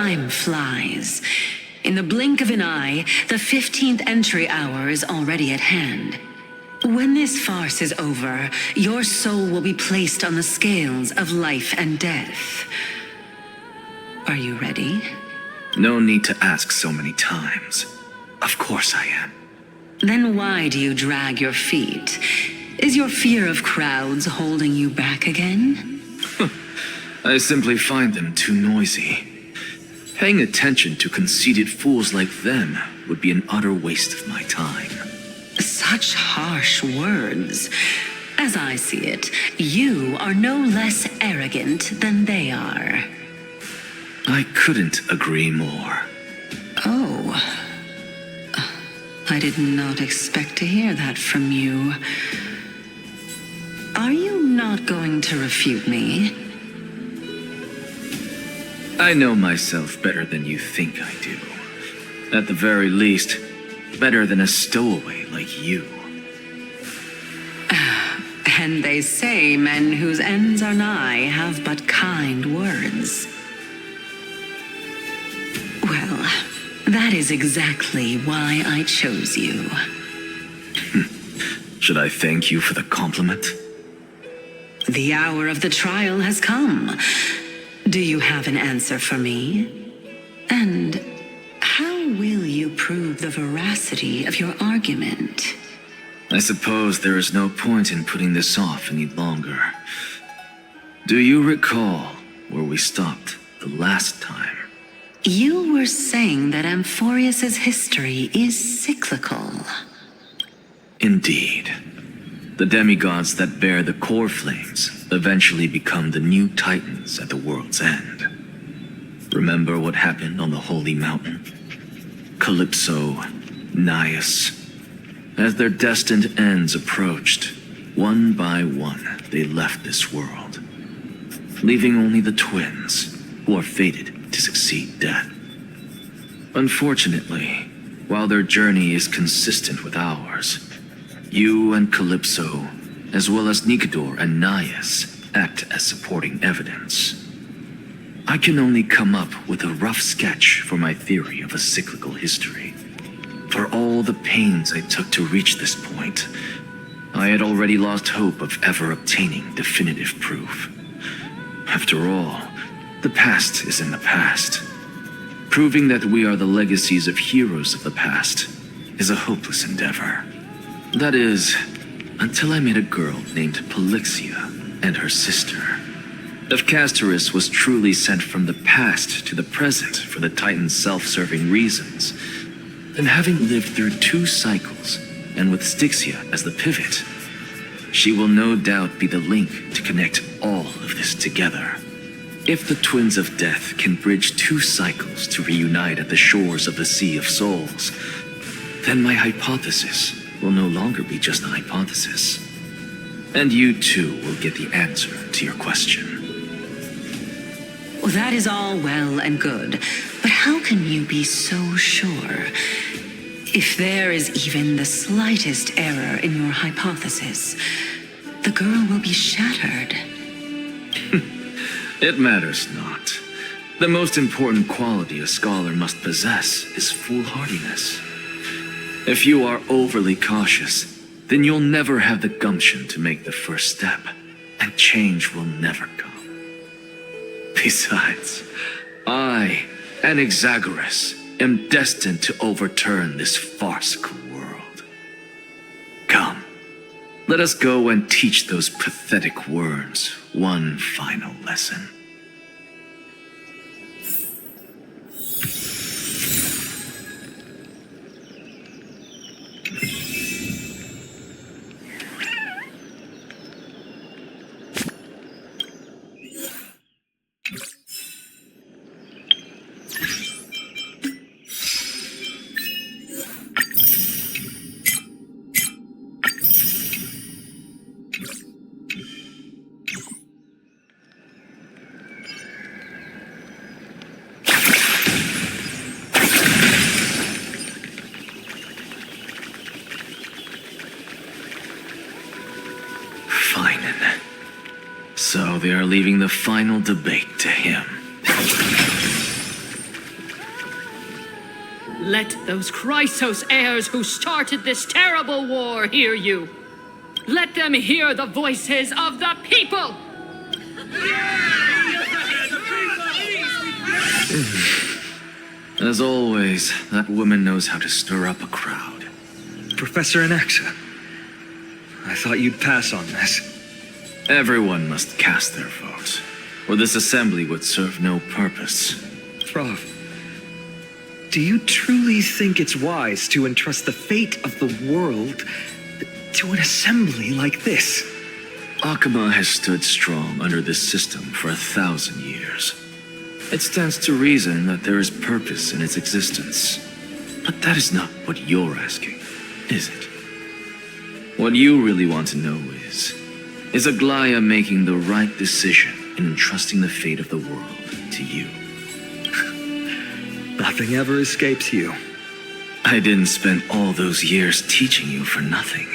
Time flies. In the blink of an eye, the 15th entry hour is already at hand. When this farce is over, your soul will be placed on the scales of life and death. Are you ready? No need to ask so many times. Of course I am. Then why do you drag your feet? Is your fear of crowds holding you back again? I simply find them too noisy. Paying attention to conceited fools like them would be an utter waste of my time. Such harsh words. As I see it, you are no less arrogant than they are. I couldn't agree more. Oh. I did not expect to hear that from you. Are you not going to refute me? I know myself better than you think I do. At the very least, better than a stowaway like you. And they say men whose ends are nigh have but kind words. Well, that is exactly why I chose you. Should I thank you for the compliment? The hour of the trial has come. Do you have an answer for me? And how will you prove the veracity of your argument? I suppose there is no point in putting this off any longer. Do you recall where we stopped the last time? You were saying that Amphoreus' history is cyclical. Indeed. The demigods that bear the core flames eventually become the new titans at the world's end. Remember what happened on the Holy Mountain? Calypso, Naias. As their destined ends approached, one by one they left this world, leaving only the twins, who are fated to succeed death. Unfortunately, while their journey is consistent with ours, you and Calypso, as well as Nicodor and Naias, act as supporting evidence. I can only come up with a rough sketch for my theory of a cyclical history. For all the pains I took to reach this point, I had already lost hope of ever obtaining definitive proof. After all, the past is in the past. Proving that we are the legacies of heroes of the past is a hopeless endeavor. That is, until I met a girl named Polixia and her sister. If Castorus was truly sent from the past to the present for the Titan's self-serving reasons, then having lived through 2 cycles, and with Styxia as the pivot, she will no doubt be the link to connect all of this together. If the Twins of Death can bridge 2 cycles to reunite at the shores of the Sea of Souls, then my hypothesis will no longer be just a hypothesis. And you too will get the answer to your question. Well, that is all well and good, but how can you be so sure? If there is even the slightest error in your hypothesis, the girl will be shattered. It matters not. The most important quality a scholar must possess is foolhardiness. If you are overly cautious, then you'll never have the gumption to make the first step, and change will never come. Besides, I, Anaxagoras, am destined to overturn this farcical world. Come, let us go and teach those pathetic worms one final lesson. So they are leaving the final debate to him. Let those Chrysos heirs who started this terrible war hear you. Let them hear the voices of the people! As always, that woman knows how to stir up a crowd. Professor Anaxa, I thought you'd pass on this. Everyone must cast their vote, or this assembly would serve no purpose. Prof, do you truly think it's wise to entrust the fate of the world to an assembly like this? Akama has stood strong under this system for 1,000 years. It stands to reason that there is purpose in its existence. But that is not what you're asking, is it? What you really want to know is Aglaya making the right decision in entrusting the fate of the world to you? Nothing ever escapes you. I didn't spend all those years teaching you for nothing.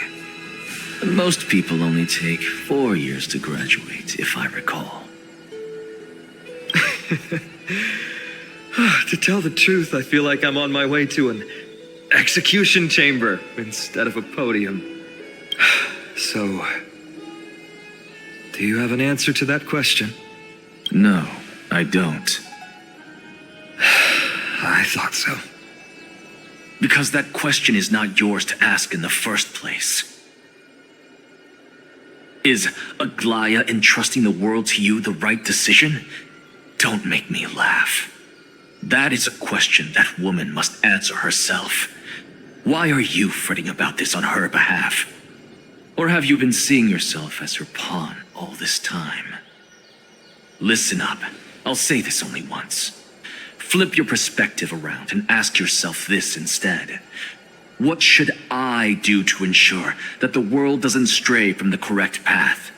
Most people only take 4 years to graduate, if I recall. To tell the truth, I feel like I'm on my way to an execution chamber instead of a podium. So, do you have an answer to that question? No, I don't. I thought so. Because that question is not yours to ask in the first place. Is Aglaya entrusting the world to you the right decision? Don't make me laugh. That is a question that woman must answer herself. Why are you fretting about this on her behalf? Or have you been seeing yourself as her pawn all this time? Listen up. I'll say this only once. Flip your perspective around and ask yourself this instead. What should I do to ensure that the world doesn't stray from the correct path?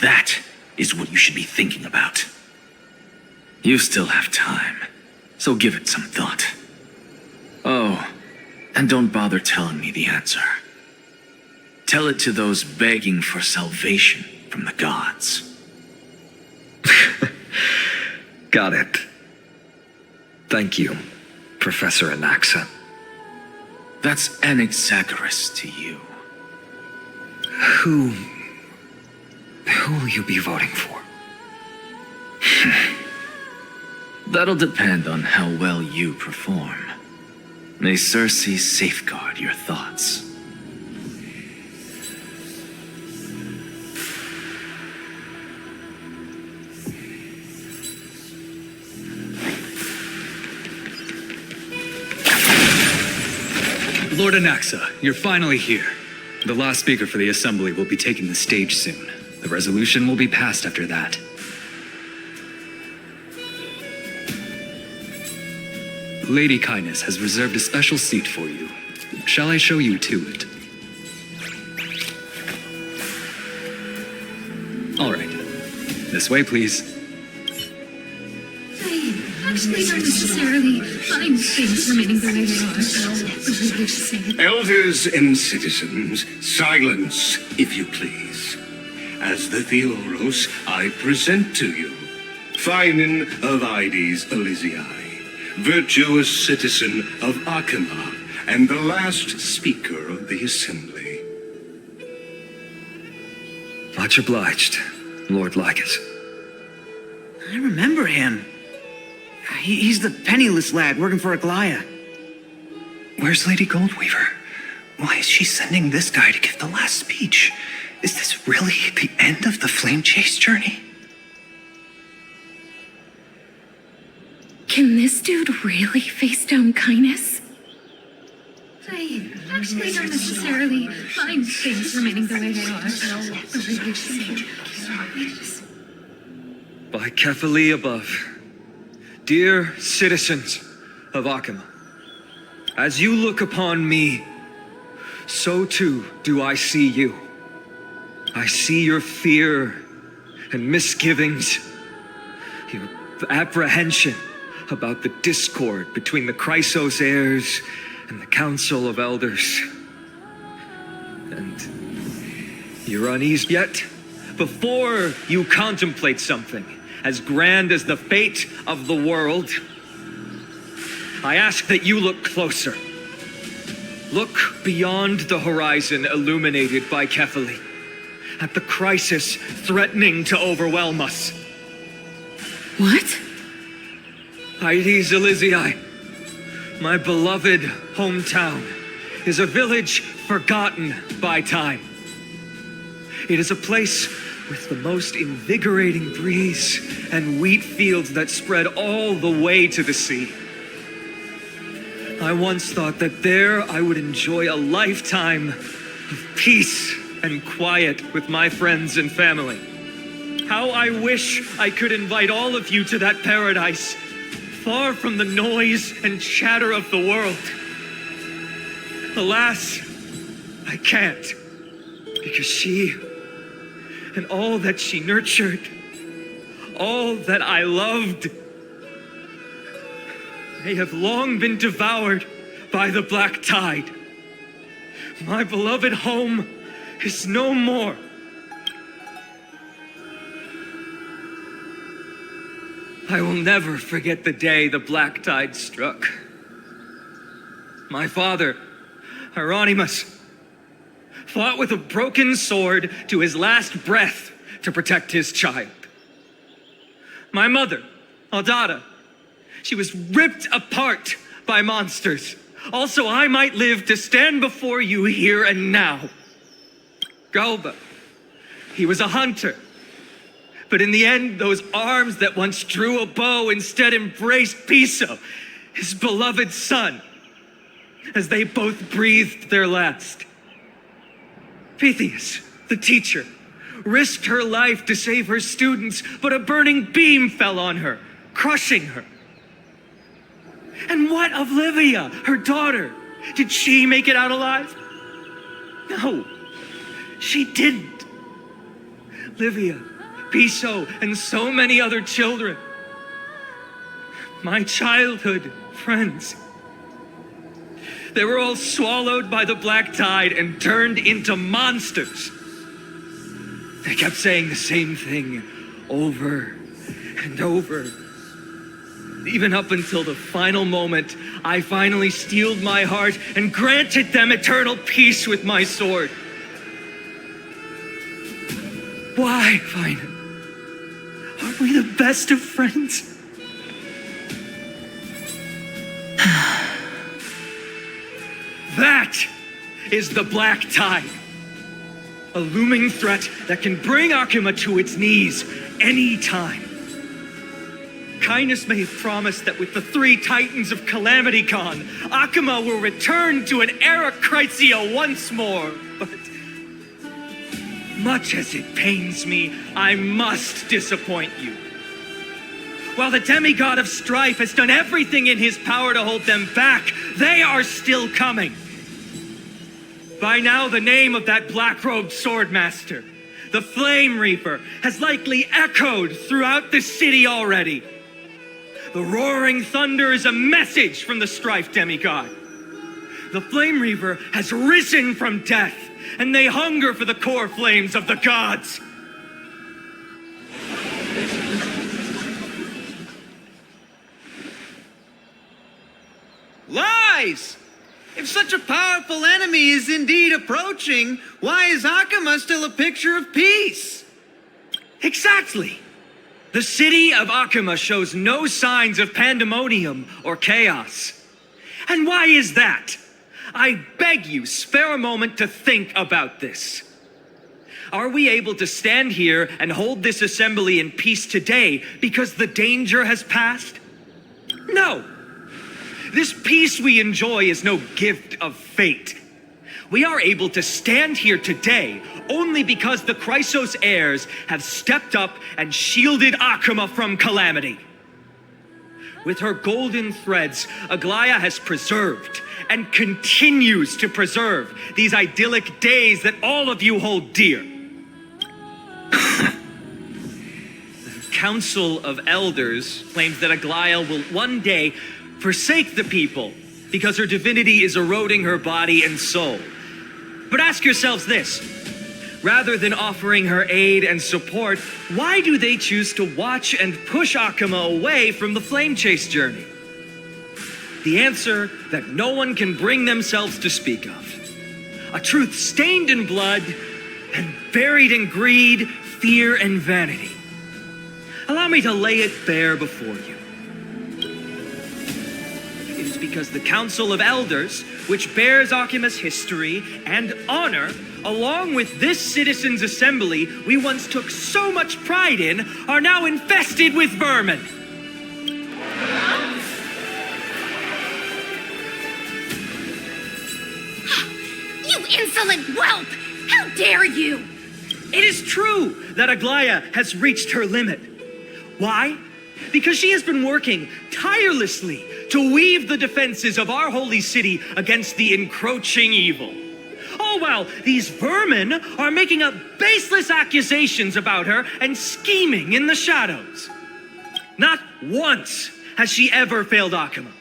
That is what you should be thinking about. You still have time, so give it some thought. Oh, and don't bother telling me the answer. Tell it to those begging for salvation from the gods. Got it. Thank you, Professor Anaxa. That's Anaxagoras to you. Who will you be voting for? That'll depend on how well you perform. May Circe safeguard your thoughts. Lord Anaxa, you're finally here. The last speaker for the assembly will be taking the stage soon. The resolution will be passed after that. Lady Kindness has reserved a special seat for you. Shall I show you to it? All right. This way, please. Actually, not necessarily. Fine things remaining the way they are. Elders and citizens, silence, if you please. As the Theoros, I present to you Phinin of Ides Elysiae, virtuous citizen of Akama, and the last speaker of the assembly. Much obliged, Lord Lycus. I remember him. He's the penniless lad working for Aglaya. Where's Lady Goldweaver? Why is she sending this guy to give the last speech? Is this really the end of the Flame Chase journey? Can this dude really face down kindness? Actually, not necessarily. Fine things remaining the way they are. By Kephali above, dear citizens of Akama, as you look upon me, so too do I see you. I see your fear and misgivings, your apprehension about the discord between the Chrysos heirs and the Council of Elders. And your unease, yet before you contemplate something as grand as the fate of the world, I ask that you look closer. Look beyond the horizon illuminated by Kefali, at the crisis threatening to overwhelm us. What? Aedes Elysiae, my beloved hometown, is a village forgotten by time. It is a place with the most invigorating breeze and wheat fields that spread all the way to the sea. I once thought that there I would enjoy a lifetime of peace and quiet with my friends and family. How I wish I could invite all of you to that paradise, far from the noise and chatter of the world. Alas, I can't, because she and all that she nurtured, all that I loved, they have long been devoured by the black tide. My beloved home is no more. I will never forget the day the black tide struck. My father, Hieronymus, fought with a broken sword to his last breath to protect his child. My mother, Aldada, she was ripped apart by monsters. Also, I might live to stand before you here and now. Galba, he was a hunter. But in the end, those arms that once drew a bow instead embraced Piso, his beloved son, as they both breathed their last. Pythias, the teacher, risked her life to save her students, but a burning beam fell on her, crushing her. And what of Livia, her daughter? Did she make it out alive? No, she didn't. Livia, Piso, and so many other children. My childhood friends. They were all swallowed by the black tide and turned into monsters. They kept saying the same thing over and over. Even up until the final moment, I finally steeled my heart and granted them eternal peace with my sword. Why, Fine? Aren't we the best of friends? That is the black tide. A looming threat that can bring Akuma to its knees any time. Kindness may have promised that with the 3 titans of Calamity Con, Akuma will return to an era Critia once more, but much as it pains me, I must disappoint you. While the demigod of strife has done everything in his power to hold them back, they are still coming. By now, the name of that black-robed swordmaster, the Flame Reaper, has likely echoed throughout the city already. The roaring thunder is a message from the strife demigod. The Flame Reaper has risen from death, and they hunger for the core flames of the gods. Lies! If such a powerful enemy is indeed approaching, why is Akuma still a picture of peace? Exactly. The city of Akuma shows no signs of pandemonium or chaos. And why is that? I beg you, spare a moment to think about this. Are we able to stand here and hold this assembly in peace today because the danger has passed? No. This peace we enjoy is no gift of fate. We are able to stand here today only because the Chrysos heirs have stepped up and shielded Akuma from calamity. With her golden threads, Aglaya has preserved and continues to preserve these idyllic days that all of you hold dear. The Council of Elders claims that Aglaya will one day forsake the people because her divinity is eroding her body and soul. But ask yourselves this. Rather than offering her aid and support, why do they choose to watch and push Akuma away from the Flame Chase journey? The answer that no one can bring themselves to speak of. A truth stained in blood and buried in greed, fear, and vanity. Allow me to lay it bare before you. It is because the Council of Elders, which bears Akima's history and honor, along with this citizens' assembly we once took so much pride in, are now infested with vermin. You insolent whelp! How dare you! It is true that Aglaya has reached her limit. Why? Because she has been working tirelessly to weave the defenses of our holy city against the encroaching evil. All while these vermin are making up baseless accusations about her and scheming in the shadows. Not once has she ever failed Akima.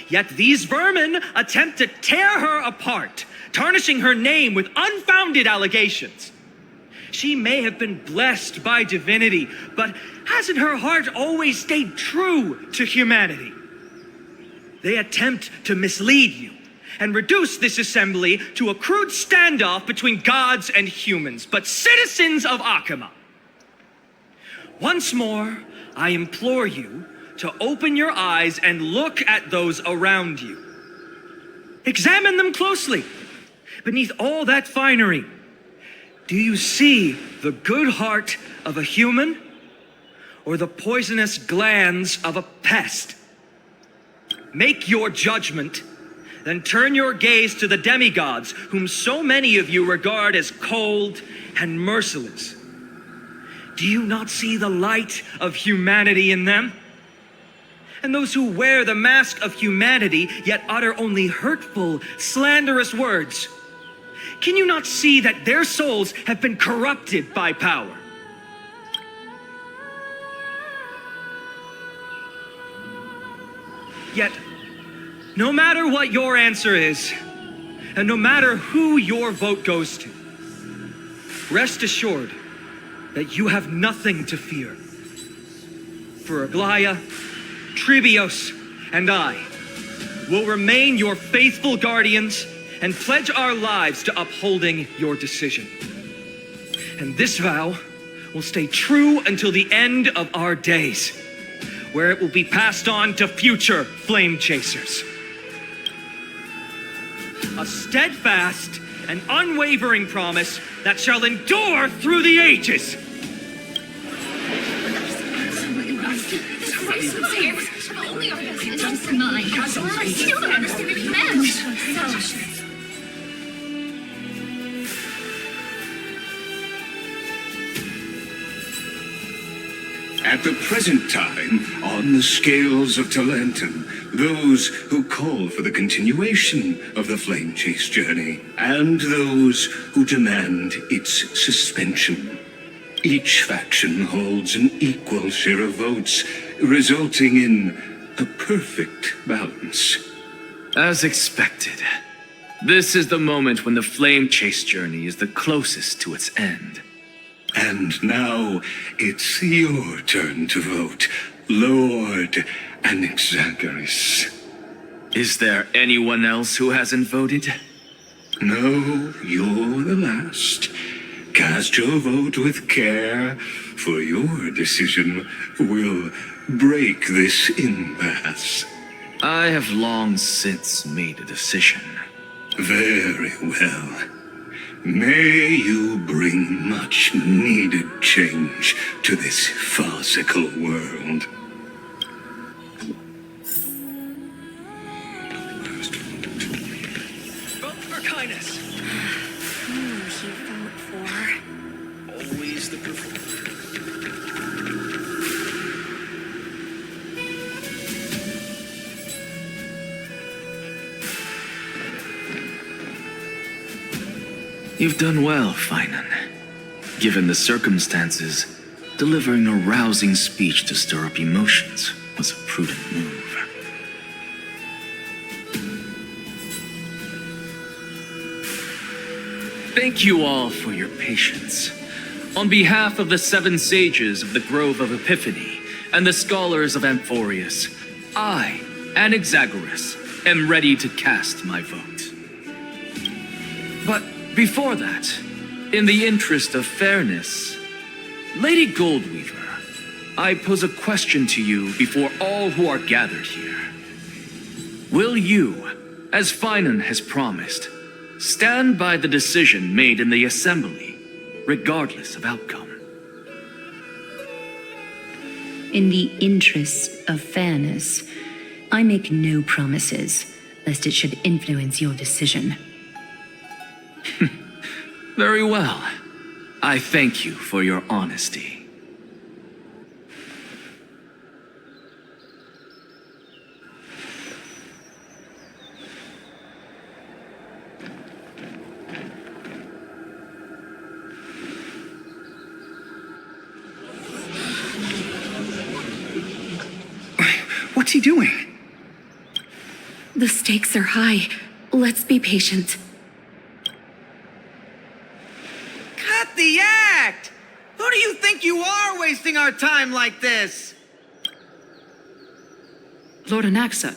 Yet these vermin attempt to tear her apart, tarnishing her name with unfounded allegations. She may have been blessed by divinity, but hasn't her heart always stayed true to humanity? They attempt to mislead you and reduce this assembly to a crude standoff between gods and humans, but citizens of Akima. Once more, I implore you to open your eyes and look at those around you. Examine them closely. Beneath all that finery, do you see the good heart of a human or the poisonous glands of a pest? Make your judgment, then turn your gaze to the demigods whom so many of you regard as cold and merciless. Do you not see the light of humanity in them? And those who wear the mask of humanity yet utter only hurtful, slanderous words. Can you not see that their souls have been corrupted by power? Yet, no matter what your answer is, and no matter who your vote goes to, rest assured that you have nothing to fear. For Aglaya, Tribios, and I will remain your faithful guardians and pledge our lives to upholding your decision. And this vow will stay true until the end of our days, where it will be passed on to future flame chasers. A steadfast and unwavering promise that shall endure through the ages. Only our best mine. I still don't understand the command. At the present time, on the scales of Talanton, those who call for the continuation of the Flame Chase journey, and those who demand its suspension. Each faction holds an equal share of votes, resulting in a perfect balance. As expected, this is the moment when the Flame Chase journey is the closest to its end. And now it's your turn to vote, Lord Anaxagoras. Is there anyone else who hasn't voted? No, you're the last. Cast your vote with care, for your decision will break this impasse. I have long since made a decision. Very well. May you bring much needed change to this farcical world. Vote for kindness. Who you vote for? Always the performer. You've done well, Finan. Given the circumstances, delivering a rousing speech to stir up emotions was a prudent move. Thank you all for your patience. On behalf of the 7 sages of the Grove of Epiphany and the scholars of Amphoreus, I and Exagoras am ready to cast my vote. But before that, in the interest of fairness, Lady Goldweaver, I pose a question to you before all who are gathered here. Will you, as Finan has promised, stand by the decision made in the Assembly, regardless of outcome? In the interest of fairness, I make no promises, lest it should influence your decision. Very well. I thank you for your honesty. What's he doing? The stakes are high. Let's be patient. Cut the act! Who do you think you are wasting our time like this? Lord Anaxa,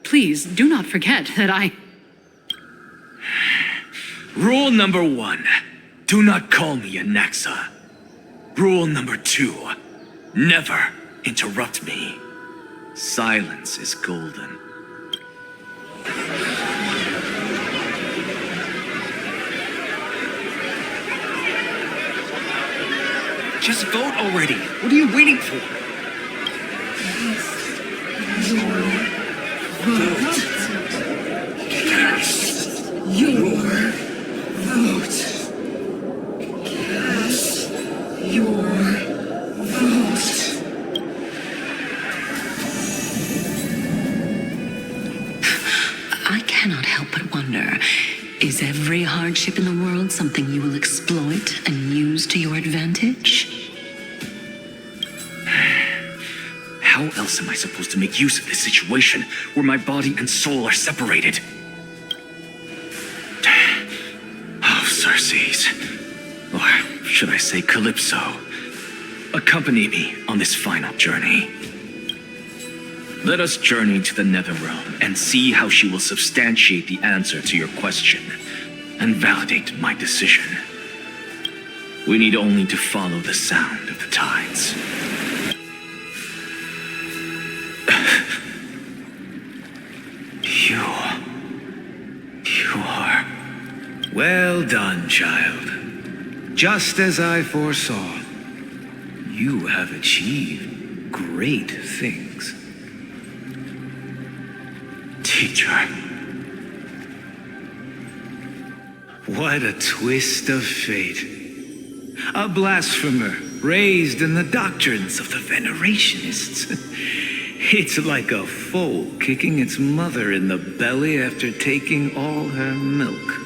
please do not forget that I... Rule number 1, do not call me Anaxa. Rule number 2, never interrupt me. Silence is golden. Just vote already. What are you waiting for? I cannot help but wonder, is every hardship in the world something you will exploit and use to your advantage? How else am I supposed to make use of this situation where my body and soul are separated? Oh, Circes. Or should I say Calypso? Accompany me on this final journey. Let us journey to the Netherrealm and see how she will substantiate the answer to your question and validate my decision. We need only to follow the sound of the tides. You are... Well done, child. Just as I foresaw, you have achieved great things. Teacher. What a twist of fate. A blasphemer raised in the doctrines of the Venerationists. It's like a foal kicking its mother in the belly after taking all her milk.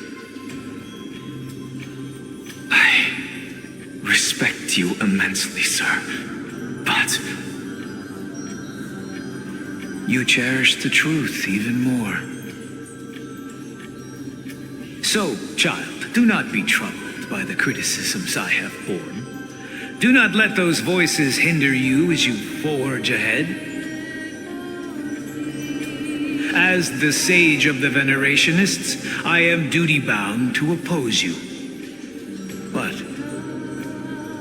I respect you immensely, sir, but... You cherish the truth even more. So, child, do not be troubled by the criticisms I have borne. Do not let those voices hinder you as you forge ahead. As the sage of the Venerationists, I am duty-bound to oppose you. But,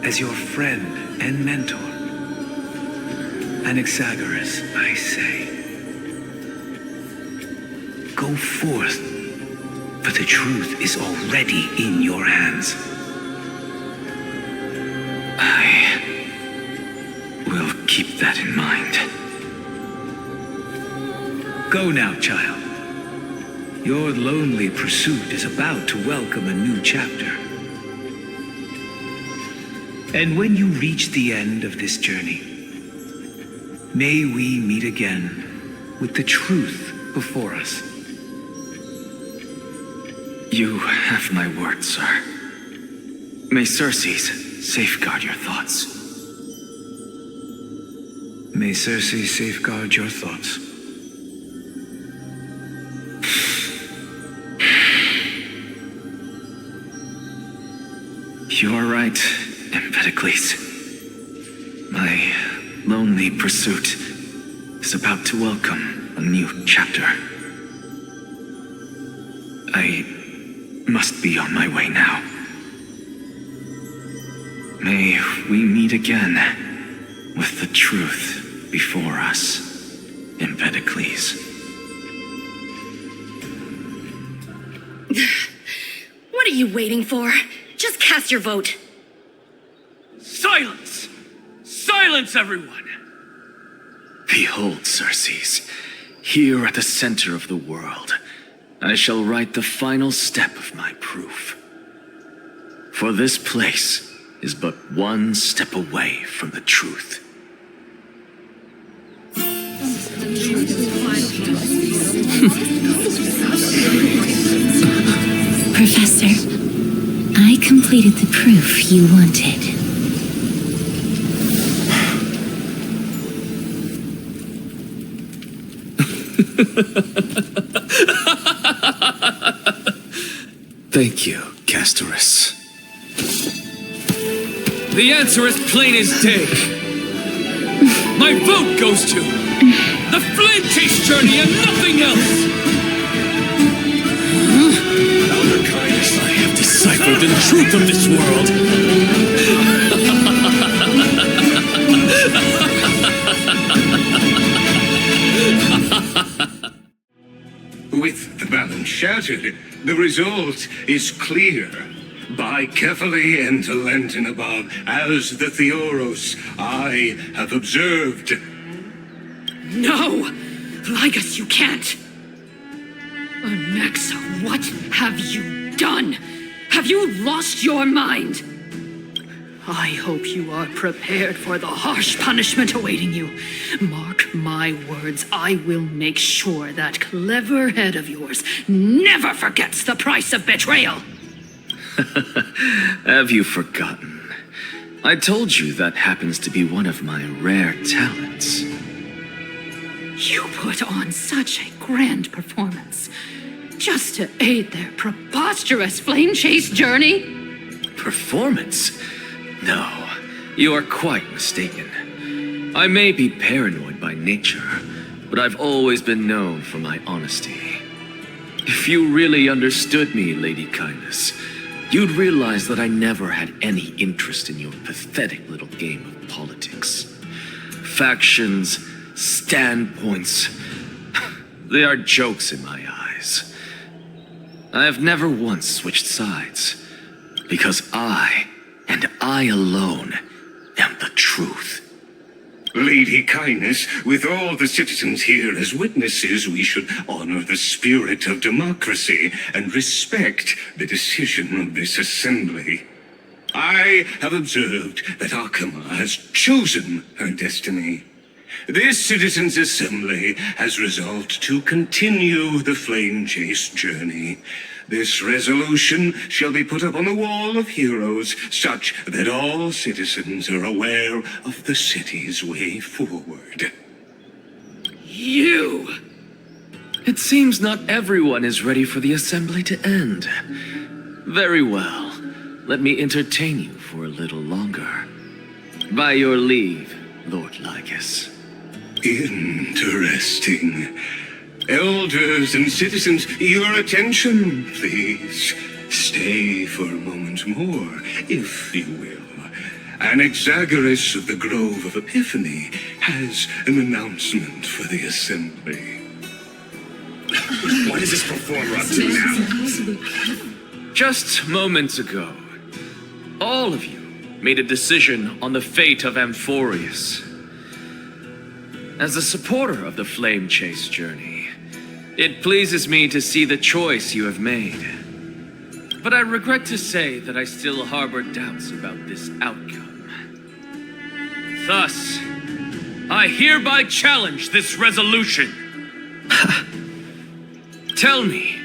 as your friend and mentor, Anaxagoras, I say, go forth, for the truth is already in your hands. I will keep that in mind. Go now, child. Your lonely pursuit is about to welcome a new chapter. And when you reach the end of this journey, may we meet again with the truth before us. You have my word, sir. May Circes safeguard your thoughts. May Circe safeguard your thoughts. You are right, Empedocles. My lonely pursuit is about to welcome a new chapter. I must be on my way now. May we meet again with the truth before us, Empedocles. What are you waiting for? Just cast your vote. Silence! Silence, everyone! Behold, Circes, here at the center of the world, I shall write the final step of my proof. For this place is but one step away from the truth. Professor, I completed the proof you wanted. Thank you, Castorus. The answer is plain as day. My vote goes to the Flame Chase Journey and nothing else! I have deciphered the truth of this world. With the balance shattered, the result is clear. By carefully and lent and above, as the Theoros I have observed. No! Ligus, you can't! Nexa, what have you done? Have you lost your mind? I hope you are prepared for the harsh punishment awaiting you. Mark my words, I will make sure that clever head of yours never forgets the price of betrayal. Have you forgotten? I told you that happens to be one of my rare talents. You put on such a grand performance just to aid their preposterous flame chase journey? Performance? No, you are quite mistaken. I may be paranoid by nature, but I've always been known for my honesty. If you really understood me, Lady Kindness, you'd realize that I never had any interest in your pathetic little game of politics. Factions, standpoints, they are jokes in my eyes. I have never once switched sides, because I, and I alone, am the truth. Lady Kindness, with all the citizens here as witnesses, we should honor the spirit of democracy and respect the decision of this assembly. I have observed that Akama has chosen her destiny. This citizens' assembly has resolved to continue the flame chase journey. This resolution shall be put up on the wall of heroes, such that all citizens are aware of the city's way forward. You! It seems not everyone is ready for the assembly to end. Very well. Let me entertain you for a little longer. By your leave, Lord Ligus. Interesting. Elders and citizens, your attention, please. Stay for a moment more, if you will. Anaxagoras of the Grove of Epiphany has an announcement for the assembly. What is this performer up to now? Just moments ago, all of you made a decision on the fate of Amphoreus. As a supporter of the Flame Chase journey, it pleases me to see the choice you have made. But I regret to say that I still harbor doubts about this outcome. Thus, I hereby challenge this resolution. Tell me,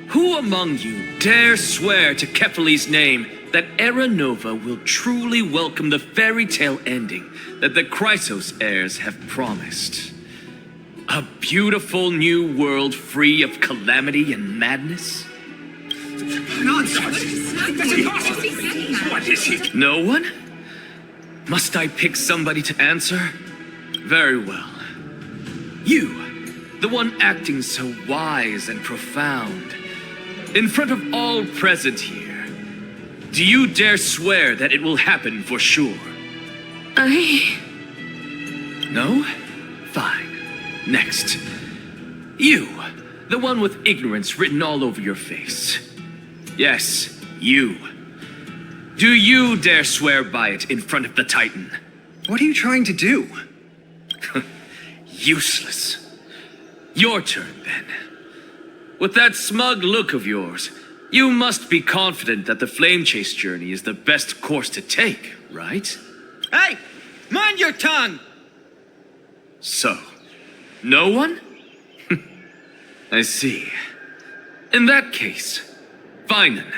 who among you dare swear to Kephales's name that Era Nova will truly welcome the fairy tale ending that the Chrysos heirs have promised? A beautiful new world free of calamity and madness? Nonsense! That's impossible! What is it? No one? Must I pick somebody to answer? Very well. You, the one acting so wise and profound, in front of all present here, do you dare swear that it will happen for sure? No? Fine. Next. You, the one with ignorance written all over your face. Yes, you. Do you dare swear by it in front of the Titan? What are you trying to do? Useless. Your turn, then. With that smug look of yours, you must be confident that the flame chase journey is the best course to take, right? Hey! Mind your tongue! So, no one? I see. In that case, fine then.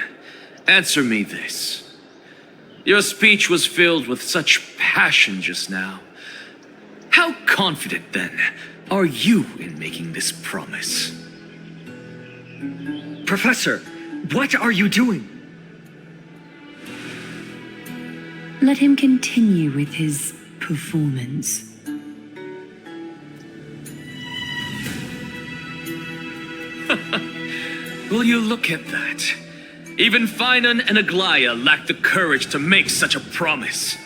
Answer me this. Your speech was filled with such passion just now. How confident, then, are you in making this promise? Professor, what are you doing? Let him continue with his performance. Will you look at that? Even Finan and Aglaya lack the courage to make such a promise.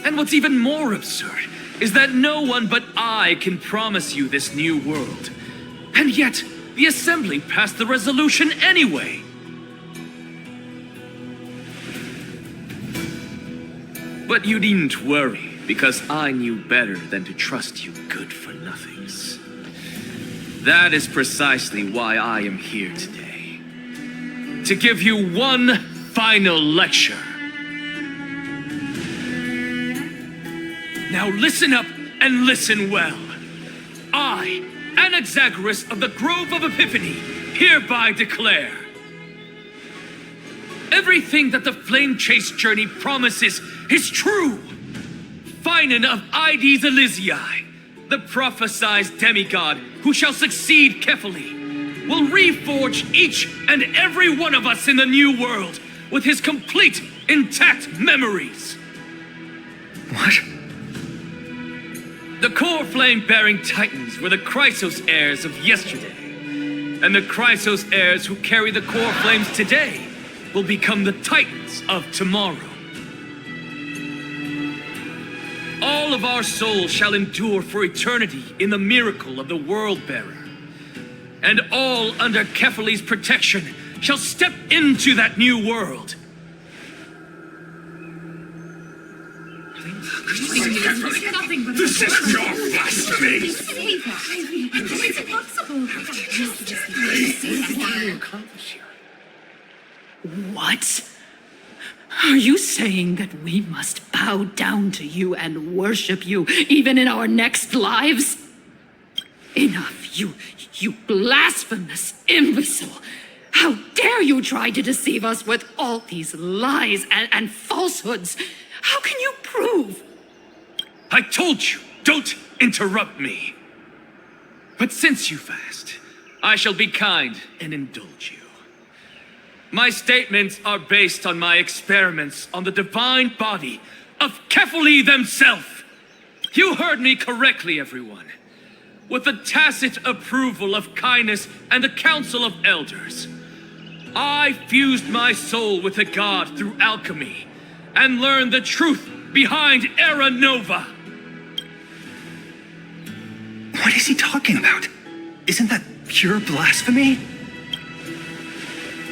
And what's even more absurd is that no one but I can promise you this new world. And yet, the Assembly passed the resolution anyway. But you needn't worry, because I knew better than to trust you good-for-nothings. That is precisely why I am here today. To give you one final lecture. Now listen up and listen well. I, Anaxagoras of the Grove of Epiphany, hereby declare everything that the Flame Chase journey promises is true. Finan of Ides Elysiae, the prophesied demigod who shall succeed Kefali, will reforge each and every one of us in the new world with his complete, intact memories. What? The core flame-bearing titans were the Chrysos heirs of yesterday, and the Chrysos heirs who carry the core flames today will become the titans of tomorrow. All of our souls shall endure for eternity in the miracle of the World-Bearer, and all under Kefali's protection shall step into that new world. This is your blasphemy! It's impossible. What? Are you saying that we must bow down to you and worship you even in our next lives? Enough, you blasphemous imbecile! How dare you try to deceive us with all these lies and falsehoods? How can you prove? I told you, don't interrupt me. But since you've asked, I shall be kind and indulge you. My statements are based on my experiments on the divine body of Kefali themselves. You heard me correctly, everyone. With the tacit approval of Kindness and the Council of Elders, I fused my soul with the god through alchemy and learned the truth behind Era Nova. What is he talking about? Isn't that pure blasphemy?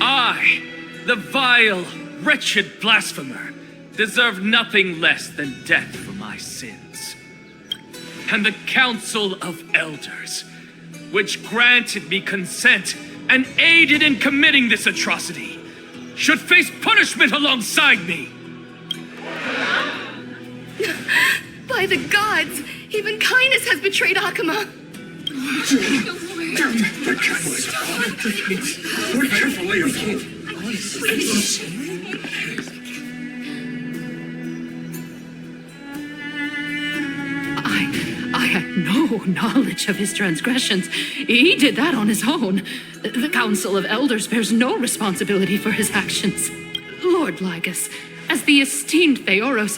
I, the vile, wretched blasphemer, deserve nothing less than death for my sins. And the Council of Elders, which granted me consent and aided in committing this atrocity, should face punishment alongside me. By the gods, even Kindness has betrayed Akama. The catalyst. We're carefully afloat. I had no knowledge of his transgressions. He did that on his own. The Council of Elders bears no responsibility for his actions. Lord Lygus, as the esteemed Theoros...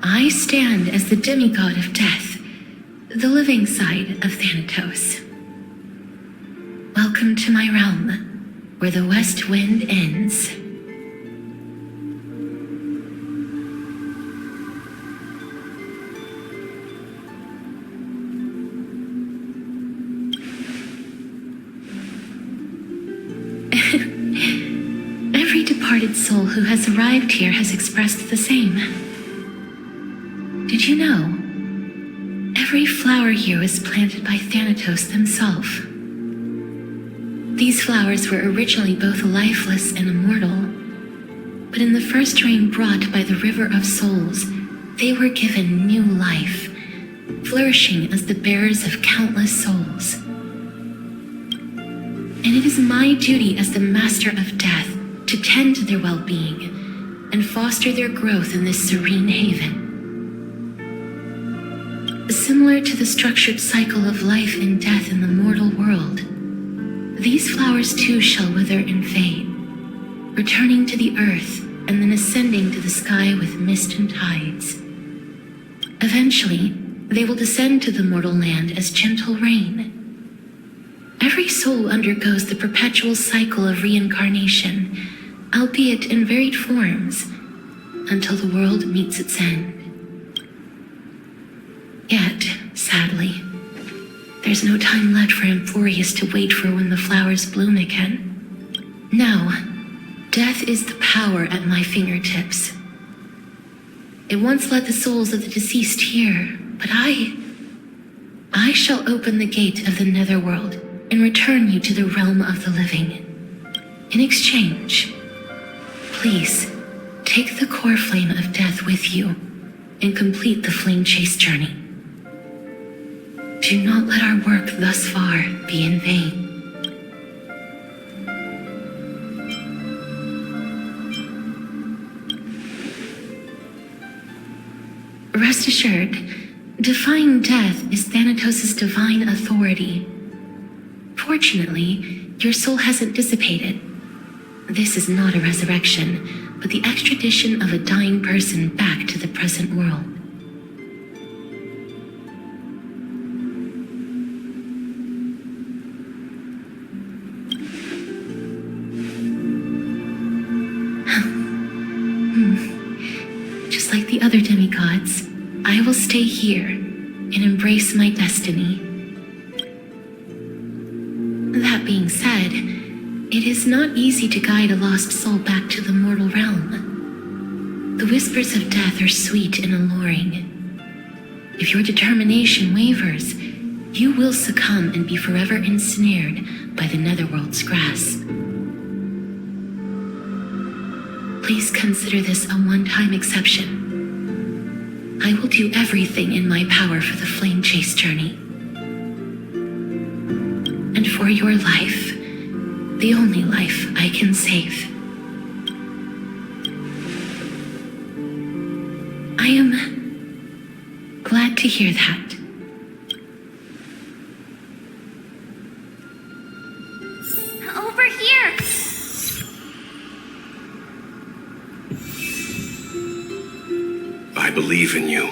I stand as the demigod of death, the living side of Thanatos. Welcome to my realm, where the west wind ends. Every departed soul who has arrived here has expressed the same. Did you know? Every flower here was planted by Thanatos himself. These flowers were originally both lifeless and immortal, but in the first rain brought by the River of Souls, they were given new life, flourishing as the bearers of countless souls. And it is my duty as the Master of Death to tend to their well-being and foster their growth in this serene haven. Similar to the structured cycle of life and death in the mortal world, these flowers too shall wither and fade, returning to the earth and then ascending to the sky with mist and tides. Eventually, they will descend to the mortal land as gentle rain. Every soul undergoes the perpetual cycle of reincarnation, albeit in varied forms, until the world meets its end. Yet, sadly, there's no time left for Amphoreus to wait for when the flowers bloom again. No, death is the power at my fingertips. It once led the souls of the deceased here, but I shall open the gate of the netherworld and return you to the realm of the living. In exchange, please take the core flame of death with you and complete the flame chase journey. Do not let our work thus far be in vain. Rest assured, defying death is Thanatos' divine authority. Fortunately, your soul hasn't dissipated. This is not a resurrection, but the extradition of a dying person back to the present world. Just like the other demigods, I will stay here and embrace my destiny. That being said, it is not easy to guide a lost soul back to the mortal realm. The whispers of death are sweet and alluring. If your determination wavers, you will succumb and be forever ensnared by the netherworld's grasp. Please consider this a one-time exception. I will do everything in my power for the flame chase journey. And for your life, the only life I can save. I am glad to hear that. Over here! I believe in you.